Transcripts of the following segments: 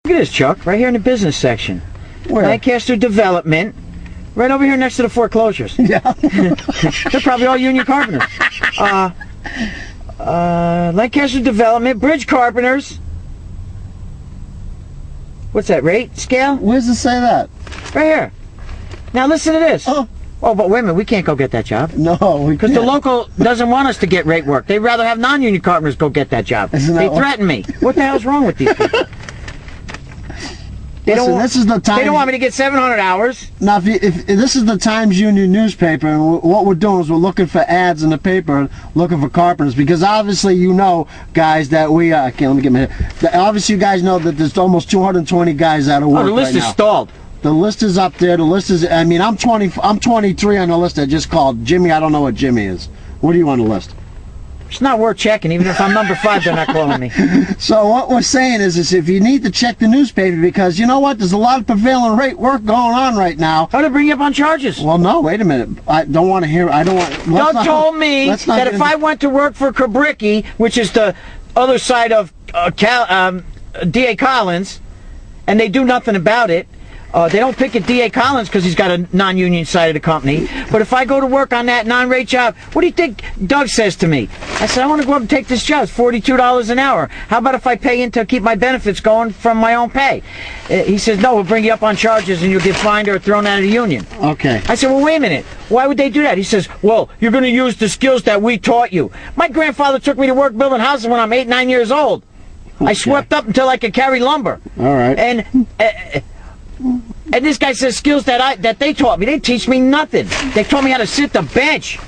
Look at this, Chuck, right here in the business section. Where? Lancaster Development, right over here next to the foreclosures. Yeah. They're probably all union carpenters. Lancaster Development, bridge carpenters. What's that, rate scale? Where does it say that? Right here. Now listen to this. Oh, but wait a minute, we can't go get that job. no, we Because can't. the local doesn't want us to get rate work. They'd rather have non-union carpenters go get that job. Isn't that They what- threaten me. What the hell's wrong with these people? Listen, this is the time. They don't want me to get 700 hours. Now, if this is the Times Union newspaper, and what we're doing is we're looking for ads in the paper, looking for carpenters, because obviously you know, guys, that we okay, let me get my head. Obviously, you guys know that there's almost 220 guys out of work Oh, the list right is now. stalled. The list is up there. The list is. I mean, I'm 23 on the list. I just called Jimmy. I don't know what Jimmy is. What are you on the list? It's not worth checking. Even if I'm number 5, they're not calling me. So what we're saying is if you need to check the newspaper, because you know what, there's a lot of prevailing rate work going on right now. How to bring you up on charges? Well, no, wait a minute. I don't want to hear. I don't want. Doug told me that if I went to work for Kabricki, which is the other side of D.A. Collins, and they do nothing about it, they don't pick at D.A. Collins because he's got a non-union side of the company. But if I go to work on that non-rate job, what do you think Doug says to me? I said, I want to go up and take this job. It's $42 an hour. How about if I pay in to keep my benefits going from my own pay? He says, no, we'll bring you up on charges and you'll get fined or thrown out of the union. Okay. I said, well, wait a minute. Why would they do that? He says, well, you're going to use the skills that we taught you. My grandfather took me to work building houses when I'm 8, 9 years old. I swept up until I could carry lumber. All right. And this guy says skills that they taught me. They teach me nothing. They taught me how to sit the bench.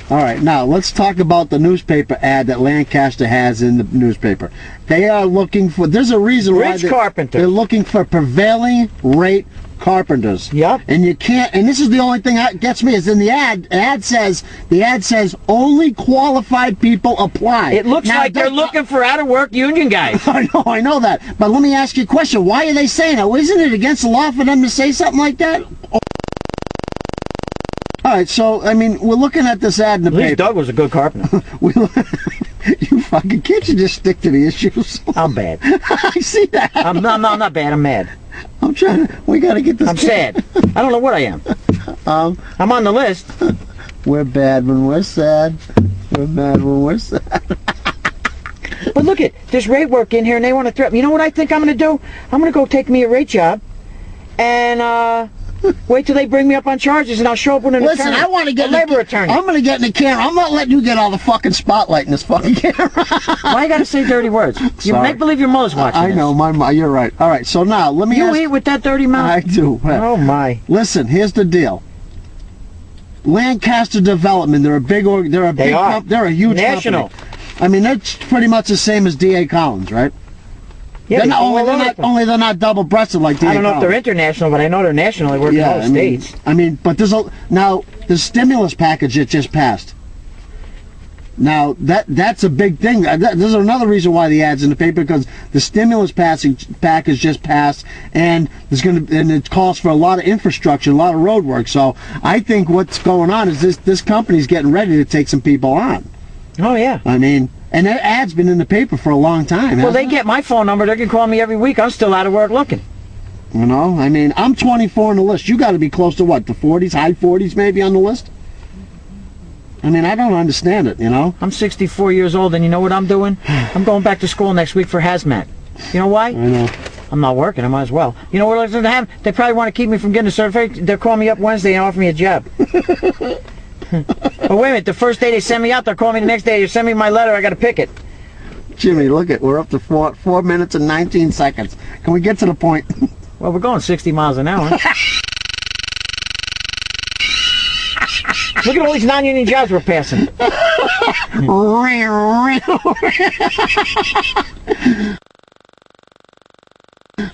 All right. Now let's talk about the newspaper ad that Lancaster has in the newspaper. They are looking for. There's a reason why Bridge carpenter. They're looking for prevailing rate carpenters. Yep. And you can't. And this is the only thing that gets me is in the ad. The ad says only qualified people apply. It looks Now, like they're looking for out-of-work union guys. I know that. But let me ask you a question. Why are they saying that? Isn't it against the law for them to say something like that? All right, so, I mean, we're looking at this ad in the At least paper. Doug was a good carpenter. You fucking, can't you just stick to the issues? I'm bad. I see that. I'm not bad. I'm mad. I'm trying to, we got to get this. I'm sad. I don't know what I am. I'm on the list. We're bad when we're sad. We're mad when we're sad. But look at this rate work in here, and they want to threaten. You know what I think I'm going to do? I'm going to go take me a rate job, and wait till they bring me up on charges, and I'll show up with an Listen, attorney. I want to get a labor attorney. I'm going to get in the camera. I'm not letting you get all the fucking spotlight in this fucking camera. Why you got to say dirty words? You Sorry. make believe your mother's watching. I this. know, you're right. All right, so now let me You ask. eat with that dirty mouth? I do. Oh my! Listen, here's the deal. Lancaster Development, they're a big they're a huge national company. I mean, that's pretty much the same as D.A. Collins, right? Yeah, they're not, all over the place. they're not double-breasted like D.A. I don't know if Collins. they're international, but I know they're national. They work in all states. I mean, but there's now the stimulus package that just passed. Now that's a big thing. There's another reason why the ad's in the paper, because the stimulus package just passed, and it calls for a lot of infrastructure, a lot of road work. So I think what's going on is this company's getting ready to take some people on. Oh yeah. I mean, and that ad's been in the paper for a long time. Well, they hasn't get my phone number. They can call me every week. I'm still out of work looking. it? You know, I mean, I'm 24 on the list. You got to be close to what, the 40s, high 40s maybe on the list? I mean, I don't understand it, you know? I'm 64 years old, and you know what I'm doing? I'm going back to school next week for hazmat. You know why? I know. I'm not working. I might as well. You know what they're going to have? They probably want to keep me from getting a certificate. They're calling me up Wednesday and offer me a job. But wait a minute. The first day they send me out, they're calling me the next day. You send me my letter. I got to pick it. Jimmy, look at, we're up to 4 minutes and 19 seconds. Can we get to the point? Well, we're going 60 miles an hour. Look at all these non-union jobs we're passing.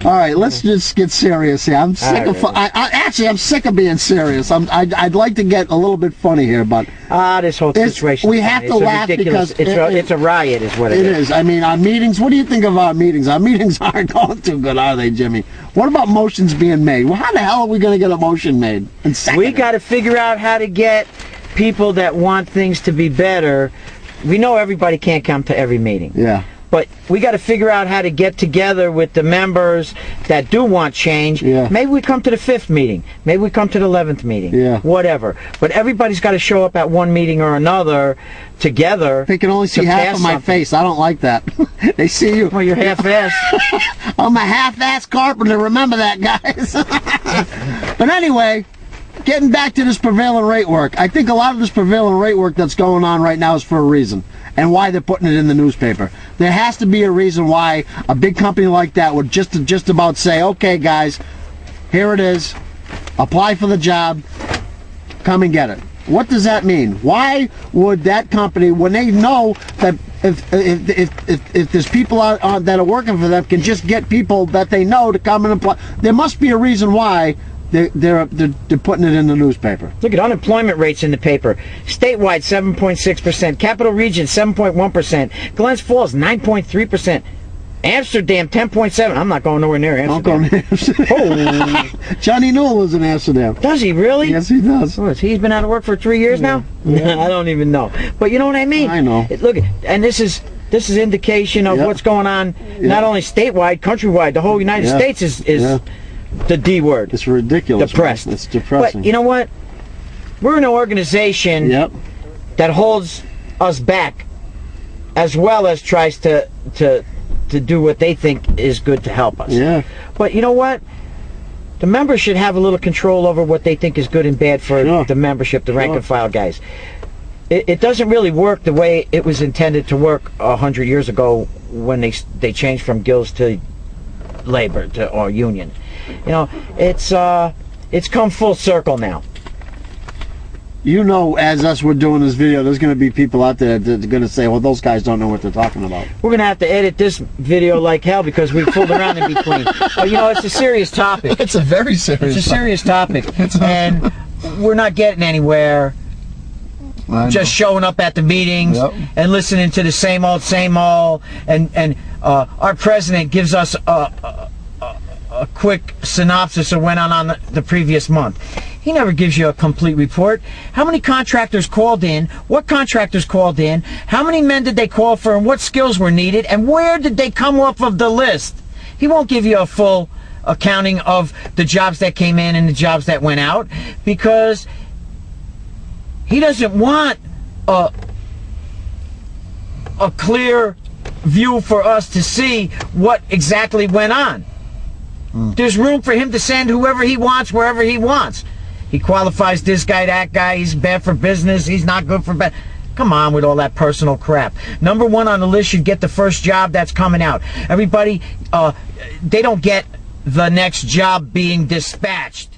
All right, let's just get serious here. I'm sick of. I'm sick of being serious. I'd like to get a little bit funny here, but this whole situation. We have to laugh because it's a riot, is what it is. I mean, our meetings. What do you think of our meetings? Our meetings aren't going too good, are they, Jimmy? What about motions being made? Well, how the hell are we going to get a motion made? We got to figure out how to get people that want things to be better. We know everybody can't come to every meeting. Yeah. But we got to figure out how to get together with the members that do want change. Yeah. Maybe we come to the 5th meeting. Maybe we come to the 11th meeting. Yeah. Whatever. But everybody's got to show up at one meeting or another together. They can only see to half pass of my something. face. I don't like that. They see you. Well, you're half-assed. I'm a half-ass carpenter. Remember that, guys. But anyway, getting back to this prevailing rate work, I think a lot of this prevailing rate work that's going on right now is for a reason, and why they're putting it in the newspaper. There has to be a reason why a big company like that would just about say, okay, guys, here it is. Apply for the job. Come and get it. What does that mean? Why would that company, when they know that if there's people out that are working for them, can just get people that they know to come and apply? There must be a reason why they're putting it in the newspaper. Look at unemployment rates in the paper. Statewide, 7.6%. Capital Region, 7.1%. Glens Falls, 9.3%. Amsterdam, 10.7%. I'm not going nowhere near I'm going Amsterdam. to Amsterdam. Oh, Johnny Newell lives in Amsterdam. does he really? Yes, he does. Oh, he's been out of work for 3 years now? I don't even know. But you know what I mean? I know. Look, and this is indication of Yep. what's going on, not only statewide, countrywide. The whole United Yeah. States is Yeah. the D word. It's ridiculous. Depressed. Man. It's depressing. But you know what? We're an organization Yep. that holds us back, as well as tries to do what they think is good to help us. Yeah. But you know what? The members should have a little control over what they think is good and bad for Sure. the membership, the rank Sure. and file guys. It doesn't really work the way it was intended to work 100 years ago when they changed from guilds to labor or union. You know, it's come full circle now. You know, as us we're doing this video, there's going to be people out there that are going to say, well, those guys don't know what they're talking about. We're going to have to edit this video like hell because we fooled around in between. But you know, it's a serious topic. It's a very serious. It's a serious topic. And we're not getting anywhere just showing up at the meetings and listening to the same old, and our president gives us a quick synopsis of what went on the previous month. He never gives you a complete report. How many contractors called in? What contractors called in? How many men did they call for, and what skills were needed? And where did they come off of the list? He won't give you a full accounting of the jobs that came in and the jobs that went out, because he doesn't want a clear view for us to see what exactly went on. There's room for him to send whoever he wants, wherever he wants. He qualifies this guy, that guy, he's bad for business, he's not good for bad. Come on with all that personal crap. Number one on the list should get the first job that's coming out. Everybody, they don't get the next job being dispatched.